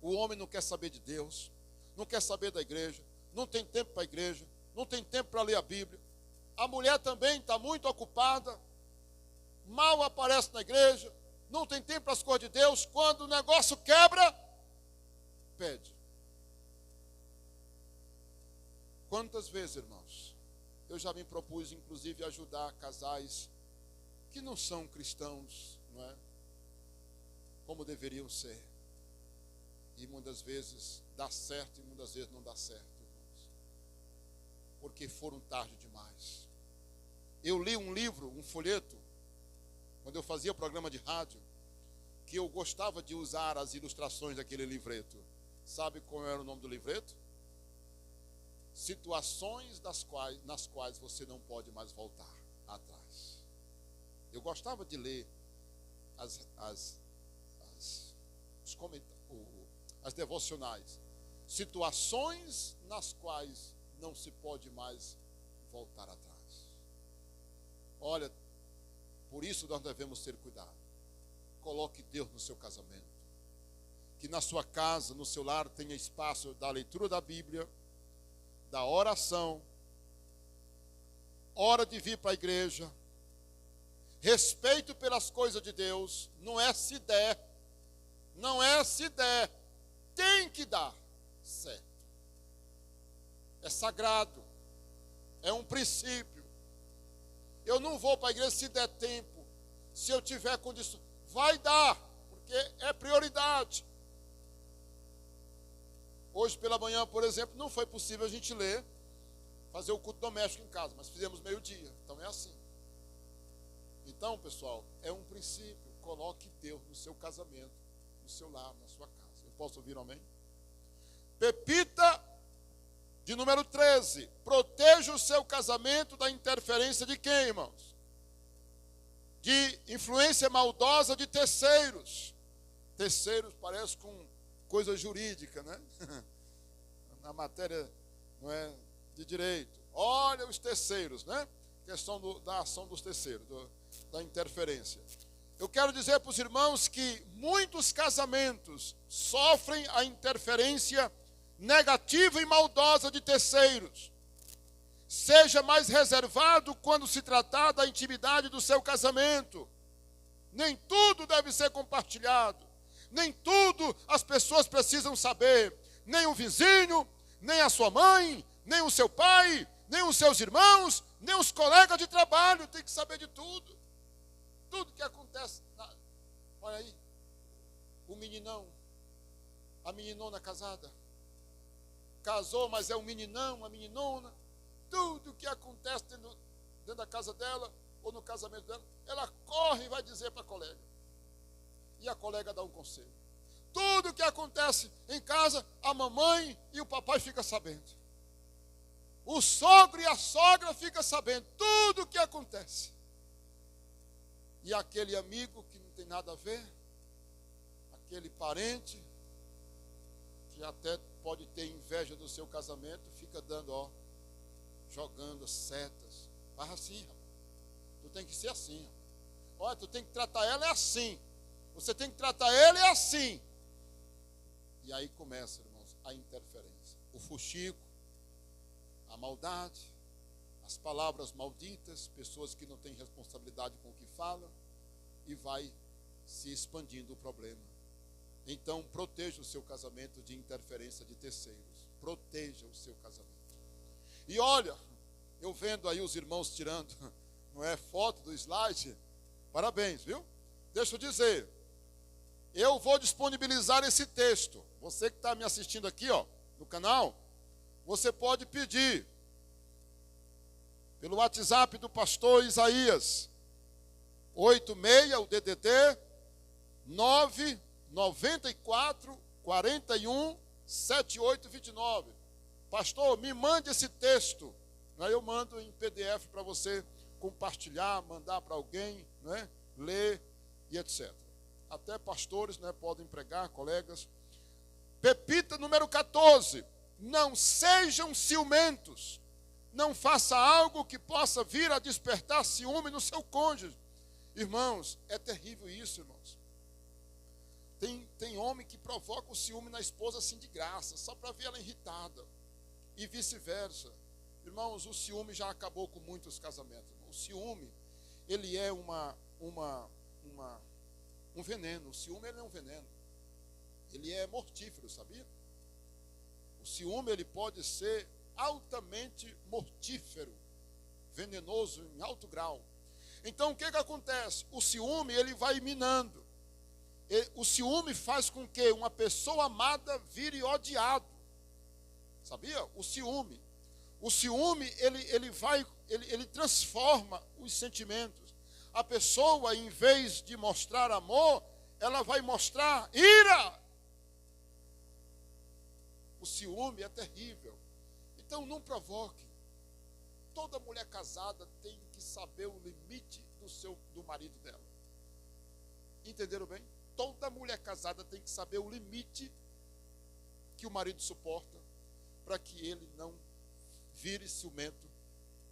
o homem não quer saber de Deus, não quer saber da igreja, não tem tempo para a igreja, não tem tempo para ler a Bíblia. A mulher também está muito ocupada, mal aparece na igreja, não tem tempo para as coisas de Deus. Quando o negócio quebra, pede. Quantas vezes, irmãos, eu já me propus, inclusive, ajudar casais que não são cristãos, não é? Como deveriam ser. E muitas vezes dá certo e muitas vezes não dá certo, irmãos. porque foram tarde demais. Eu li um livro, um folheto, quando eu fazia programa de rádio, que eu gostava de usar as ilustrações daquele livreto. Sabe qual era o nome do livreto? Situações nas quais você não pode mais voltar atrás. Eu gostava de ler as devocionais. Situações nas quais não se pode mais voltar atrás. Olha, por isso nós devemos ter cuidado. Coloque Deus no seu casamento. Que na sua casa, no seu lar, tenha espaço da leitura da Bíblia, da oração, hora de vir para a igreja, respeito pelas coisas de Deus, não é se der, tem que dar certo. É sagrado, é um princípio. Eu não vou para a igreja se der tempo, se eu tiver condição, vai dar, porque é prioridade. Hoje pela manhã, por exemplo, não foi possível a gente fazer o culto doméstico em casa, mas fizemos meio-dia, então é assim. Então, pessoal, é um princípio, coloque Deus no seu casamento, no seu lar, na sua casa. Eu posso ouvir um amém? Pepita de número 13, proteja o seu casamento da interferência de quem, irmãos? De influência maldosa de terceiros. Terceiros parece com coisa jurídica, né? Na matéria, não é, de direito. Olha os terceiros, né? Questão da ação dos terceiros, da interferência. Eu quero dizer para os irmãos que muitos casamentos sofrem a interferência negativa e maldosa de terceiros. Seja mais reservado quando se tratar da intimidade do seu casamento. Nem tudo deve ser compartilhado. Nem tudo as pessoas precisam saber. Nem o vizinho, nem a sua mãe, nem o seu pai, nem os seus irmãos, nem os colegas de trabalho. Tem que saber de tudo. Tudo que acontece. Olha aí. O meninão, a meninona casada. Casou, mas é um meninão, uma meninona. Tudo que acontece dentro da casa dela, ou no casamento dela, ela corre e vai dizer para a colega. E a colega dá um conselho. Tudo que acontece em casa, a mamãe e o papai ficam sabendo. O sogro e a sogra ficam sabendo. Tudo o que acontece. E aquele amigo que não tem nada a ver, aquele parente, que até pode ter inveja do seu casamento, fica dando, jogando setas. Faz assim, rapaz. Tu tem que ser assim, rapaz. Olha, tu tem que tratar ela assim. Você tem que tratar ele assim. E aí começa, irmãos, a interferência. O fuxico, a maldade, as palavras malditas, pessoas que não têm responsabilidade com o que falam, e vai se expandindo o problema. Então, proteja o seu casamento de interferência de terceiros. Proteja o seu casamento. E olha, eu vendo aí os irmãos tirando, não é, foto do slide, parabéns, viu? Deixa eu dizer, eu vou disponibilizar esse texto. Você que está me assistindo aqui, no canal, você pode pedir pelo WhatsApp do pastor Isaías, 86, o DDD, 994 41 7829. Pastor, me mande esse texto. Aí eu mando em PDF para você compartilhar, mandar para alguém, né, ler e etc. Até pastores, né, podem pregar, colegas. Pepita número 14. Não sejam ciumentos. Não faça algo que possa vir a despertar ciúme no seu cônjuge. Irmãos, é terrível isso, irmãos. Tem homem que provoca o ciúme na esposa assim de graça, só para ver ela irritada. E vice-versa. Irmãos, o ciúme já acabou com muitos casamentos. O ciúme, ele é um veneno. O ciúme, ele é um veneno. Ele é mortífero, sabia? O ciúme, ele pode ser altamente mortífero, venenoso em alto grau. Então, o que acontece? O ciúme, ele vai minando. O ciúme faz com que uma pessoa amada vire odiado. Sabia? O ciúme. O ciúme, ele transforma os sentimentos. A pessoa, em vez de mostrar amor, ela vai mostrar ira. O ciúme é terrível. Então não provoque. Toda mulher casada tem que saber o limite do marido dela. Entenderam bem? Toda mulher casada tem que saber o limite que o marido suporta, para que ele não vire ciumento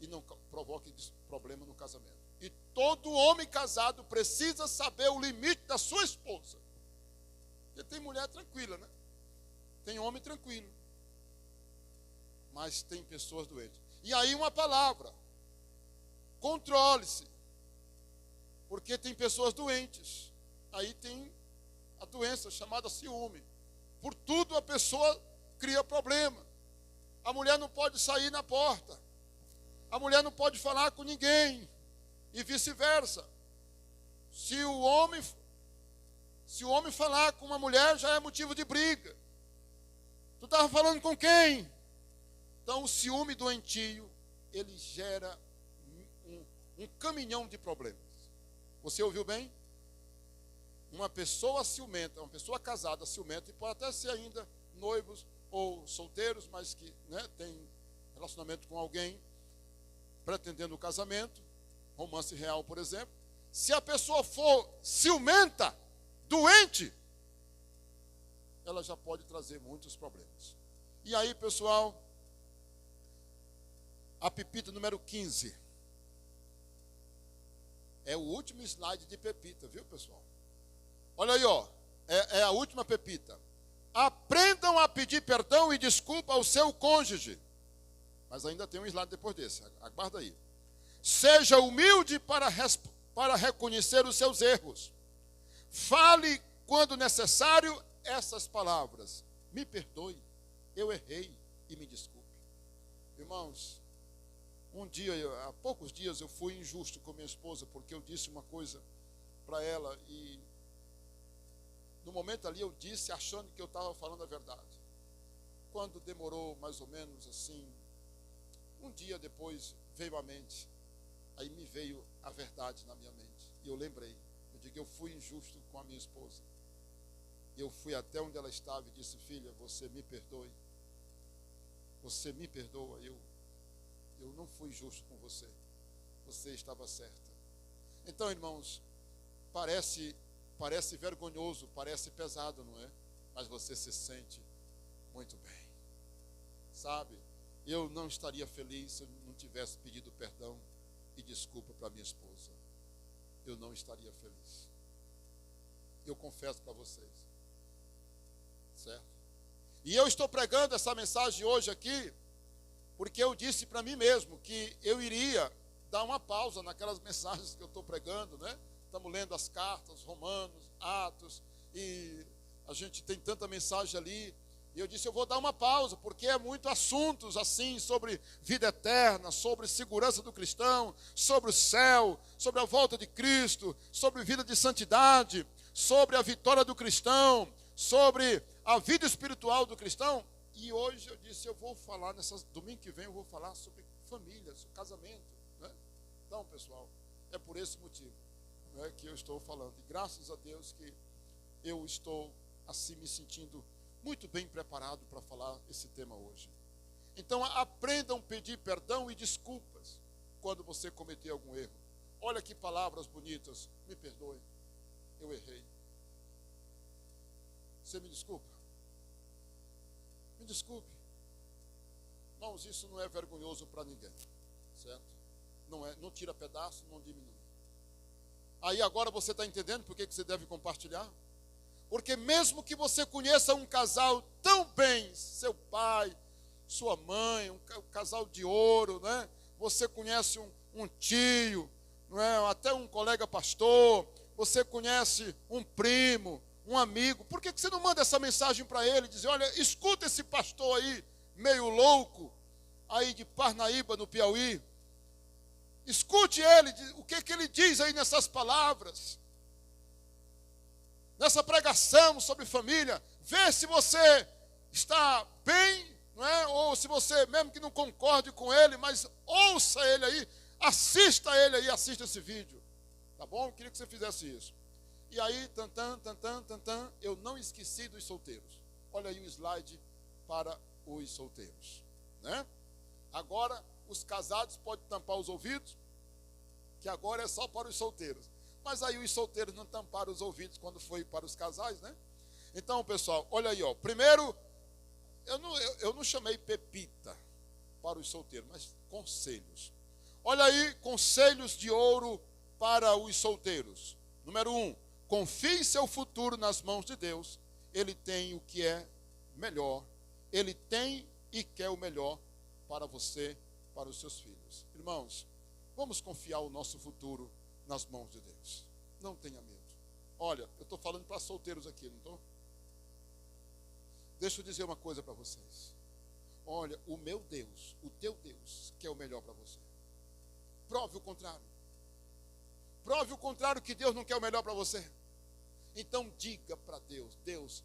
e não provoque problema no casamento. E todo homem casado precisa saber o limite da sua esposa. Porque tem mulher tranquila, né? Tem homem tranquilo. Mas tem pessoas doentes. E aí uma palavra: controle-se. Porque tem pessoas doentes. Aí tem a doença chamada ciúme. Por tudo a pessoa cria problema. A mulher não pode sair na porta. A mulher não pode falar com ninguém. E vice-versa. Se o homem falar com uma mulher, já é motivo de briga. Tu estava falando com quem? Então o ciúme doentio, ele gera um caminhão de problemas. Você ouviu bem? Uma pessoa ciumenta, uma pessoa casada ciumenta, e pode até ser ainda noivos ou solteiros, mas que, né, tem relacionamento com alguém, pretendendo o casamento, romance real, por exemplo. Se a pessoa for ciumenta, doente, ela já pode trazer muitos problemas. E aí, pessoal, a pepita número 15. É o último slide de pepita, viu, pessoal? Olha aí, ó. É a última pepita. Aprendam a pedir perdão e desculpa ao seu cônjuge. Mas ainda tem um slide depois desse. Aguarda aí. Seja humilde para reconhecer os seus erros. Fale, quando necessário, essas palavras: me perdoe, eu errei e me desculpe. Irmãos, há poucos dias eu fui injusto com minha esposa, porque eu disse uma coisa para ela e no momento ali eu disse achando que eu estava falando a verdade. Quando demorou mais ou menos assim, um dia depois veio à mente, aí me veio a verdade na minha mente. E eu lembrei, eu digo, eu fui injusto com a minha esposa. Eu fui até onde ela estava e disse: filha, você me perdoe. Você me perdoa, eu não fui justo com você. Você estava certa. Então, irmãos, parece vergonhoso, parece pesado, não é? Mas você se sente muito bem. Sabe? Eu não estaria feliz se eu não tivesse pedido perdão e desculpa para minha esposa. Eu não estaria feliz. Eu confesso para vocês. Certo? E eu estou pregando essa mensagem hoje aqui porque eu disse para mim mesmo que eu iria dar uma pausa naquelas mensagens que eu estou pregando, né? Estamos lendo as cartas, Romanos, Atos, e a gente tem tanta mensagem ali. E eu disse, eu vou dar uma pausa, porque é muito assuntos assim, sobre vida eterna, sobre segurança do cristão, sobre o céu, sobre a volta de Cristo, sobre vida de santidade, sobre a vitória do cristão, sobre a vida espiritual do cristão. E hoje eu disse, eu vou falar, domingo que vem eu vou falar sobre família, sobre casamento, né? Então, pessoal, é por esse motivo, né, que eu estou falando. E graças a Deus que eu estou assim me sentindo muito bem preparado para falar esse tema hoje. Então, aprendam a pedir perdão e desculpas quando você cometer algum erro. Olha que palavras bonitas. Me perdoe, eu errei. Você me desculpa? Me desculpe. Irmãos, isso não é vergonhoso para ninguém, certo? Não tira pedaço, não diminui. Aí agora você está entendendo por que você deve compartilhar? Porque mesmo que você conheça um casal tão bem, seu pai, sua mãe, um casal de ouro, né? Você conhece um tio, não é? Até um colega pastor, você conhece um primo, um amigo. Por que você não manda essa mensagem para ele? Dizer, olha, escuta esse pastor aí, meio louco, aí de Parnaíba, no Piauí. Escute ele, o que ele diz aí nessas palavras. Nessa pregação sobre família, vê se você está bem não é? Ou se você, mesmo que não concorde com ele, mas ouça ele aí, assista ele aí, assista esse vídeo. Tá bom? Eu queria que você fizesse isso. E aí, eu não esqueci dos solteiros. Olha aí o slide para os solteiros, né? Agora, os casados podem tampar os ouvidos, que agora é só para os solteiros. Mas aí os solteiros não tamparam os ouvidos quando foi para os casais, né? Então, pessoal, olha aí, ó. Primeiro, eu não chamei pepita para os solteiros, mas conselhos. Olha aí, conselhos de ouro para os solteiros. Número 1, confie seu futuro nas mãos de Deus. Ele tem o que é melhor. Ele tem e quer o melhor para você, para os seus filhos. Irmãos, vamos confiar o nosso futuro nas mãos de Deus. Não tenha medo. Olha, eu estou falando para solteiros aqui, não estou? Deixa eu dizer uma coisa para vocês. Olha, o meu Deus, o teu Deus, quer o melhor para você. Prove o contrário. Prove o contrário, que Deus não quer o melhor para você. Então diga para Deus, Deus,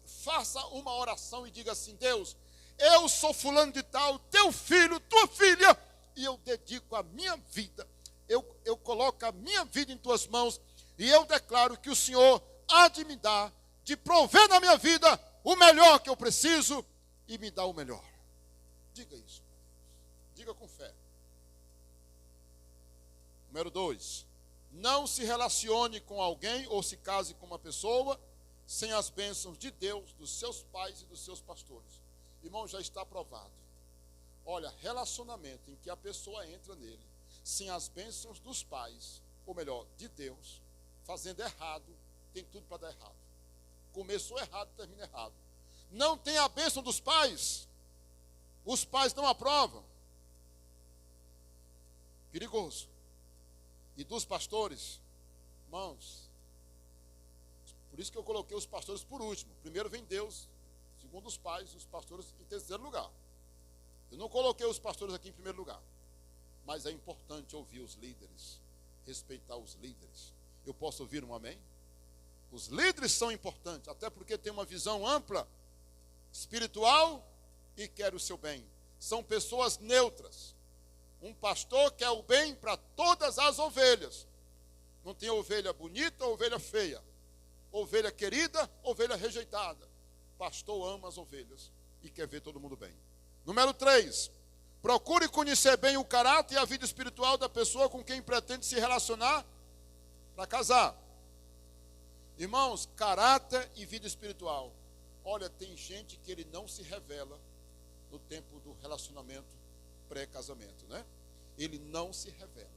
faça uma oração e diga assim, Deus, eu sou fulano de tal, teu filho, tua filha, e eu dedico a minha vida, eu coloco a minha vida em tuas mãos, e eu declaro que o Senhor há de me dar, de prover na minha vida o melhor que eu preciso, e me dá o melhor. Diga isso, diga com fé. Número 2, não se relacione com alguém ou se case com uma pessoa sem as bênçãos de Deus, dos seus pais e dos seus pastores. Irmão, já está provado. Olha, relacionamento em que a pessoa entra nele sem as bênçãos dos pais, ou melhor, de Deus, fazendo errado, tem tudo para dar errado. Começou errado, termina errado. Não tem a bênção dos pais, os pais não aprovam. Perigoso. E dos pastores, irmãos, por isso que eu coloquei os pastores por último. Primeiro vem Deus, segundo os pais, os pastores em terceiro lugar. Eu não coloquei os pastores aqui em primeiro lugar, mas é importante ouvir os líderes, respeitar os líderes. Eu posso ouvir um amém? Os líderes são importantes, até porque tem uma visão ampla, espiritual e quer o seu bem. São pessoas neutras. Um pastor quer o bem para todas as ovelhas. Não tem ovelha bonita ou ovelha feia. Ovelha querida, ovelha rejeitada. Pastor ama as ovelhas e quer ver todo mundo bem. Número 3, procure conhecer bem o caráter e a vida espiritual da pessoa com quem pretende se relacionar para casar. Irmãos, caráter e vida espiritual. Olha, tem gente que ele não se revela no tempo do relacionamento pré-casamento, né? Ele não se revela.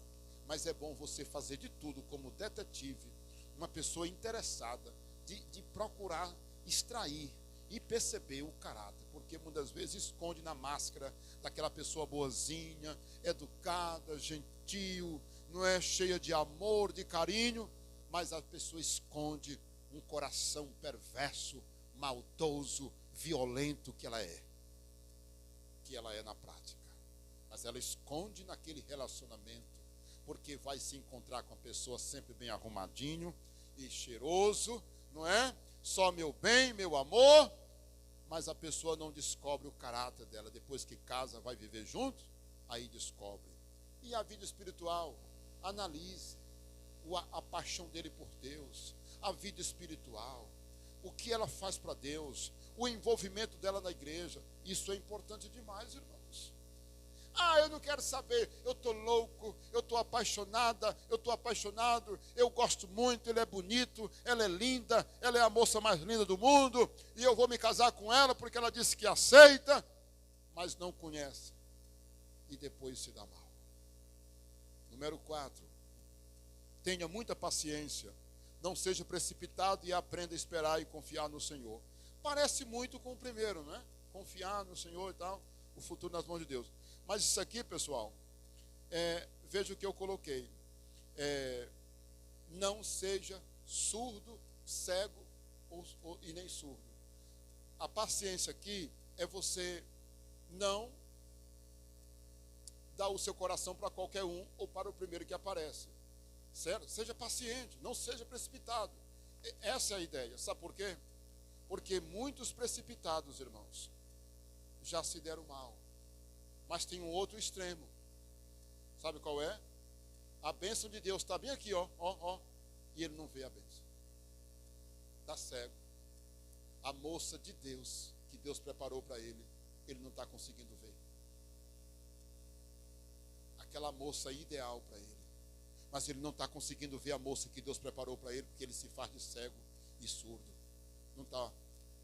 Mas é bom você fazer de tudo como detetive, uma pessoa interessada, de procurar extrair e perceber o caráter, porque muitas vezes esconde na máscara daquela pessoa boazinha, educada, gentil, não é, cheia de amor, de carinho, mas a pessoa esconde um coração perverso, maldoso, violento que ela é na prática. Mas ela esconde naquele relacionamento, porque vai se encontrar com a pessoa sempre bem arrumadinho e cheiroso, não é? Só meu bem, meu amor, mas a pessoa não descobre o caráter dela. Depois que casa, vai viver junto, aí descobre. E a vida espiritual, analise a paixão dele por Deus, a vida espiritual, o que ela faz para Deus, o envolvimento dela na igreja. Isso é importante demais, irmãos. Ah, eu não quero saber, eu estou louco, eu estou apaixonada, eu estou apaixonado, eu gosto muito, ele é bonito, ela é linda, ela é a moça mais linda do mundo, e eu vou me casar com ela porque ela disse que aceita, mas não conhece, e depois se dá mal. Número 4, tenha muita paciência, não seja precipitado e aprenda a esperar e confiar no Senhor. Parece muito com o primeiro, não é? Confiar no Senhor e tal, o futuro nas mãos de Deus. Mas isso aqui, pessoal, veja o que eu coloquei. Não seja surdo, cego e nem surdo. A paciência aqui é você não dar o seu coração para qualquer um ou para o primeiro que aparece. Certo? Seja paciente, não seja precipitado. Essa é a ideia. Sabe por quê? Porque muitos precipitados, irmãos, já se deram mal. Mas tem um outro extremo. Sabe qual é? A bênção de Deus está bem aqui, ó, e ele não vê a bênção. Está cego. A moça de Deus, que Deus preparou para ele não está conseguindo ver. Aquela moça ideal para ele. Mas ele não está conseguindo ver a moça que Deus preparou para ele, porque ele se faz de cego e surdo. Não está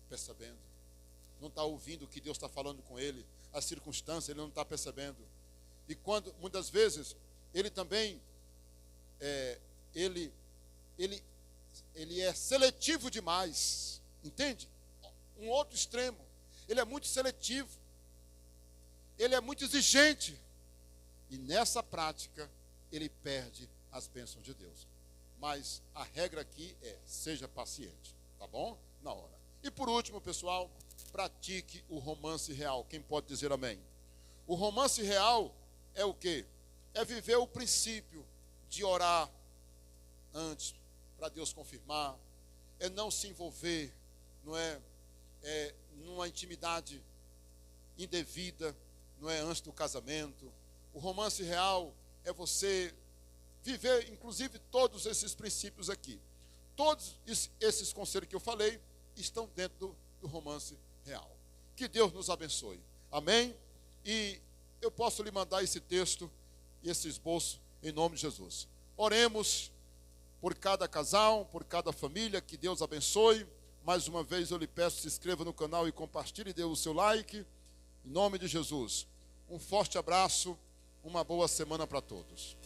percebendo. Não está ouvindo o que Deus está falando com ele. As circunstâncias, ele não está percebendo. E quando, muitas vezes, ele também, ele é seletivo demais. Entende? Um outro extremo. Ele é muito seletivo. Ele é muito exigente. E nessa prática, ele perde as bênçãos de Deus. Mas a regra aqui é, seja paciente. Tá bom? Na hora. E por último, pessoal, pratique o romance real. Quem pode dizer amém? O romance real é o quê? É viver o princípio de orar antes, para Deus confirmar. É não se envolver, não é? Numa intimidade indevida, não é? Antes do casamento. O romance real é você viver, inclusive, todos esses princípios aqui. Todos esses conselhos que eu falei estão dentro do romance real. Que Deus nos abençoe. Amém? E eu posso lhe mandar esse texto e esse esboço em nome de Jesus. Oremos por cada casal, por cada família, que Deus abençoe. Mais uma vez eu lhe peço, se inscreva no canal e compartilhe, dê o seu like. Em nome de Jesus. Um forte abraço, uma boa semana para todos.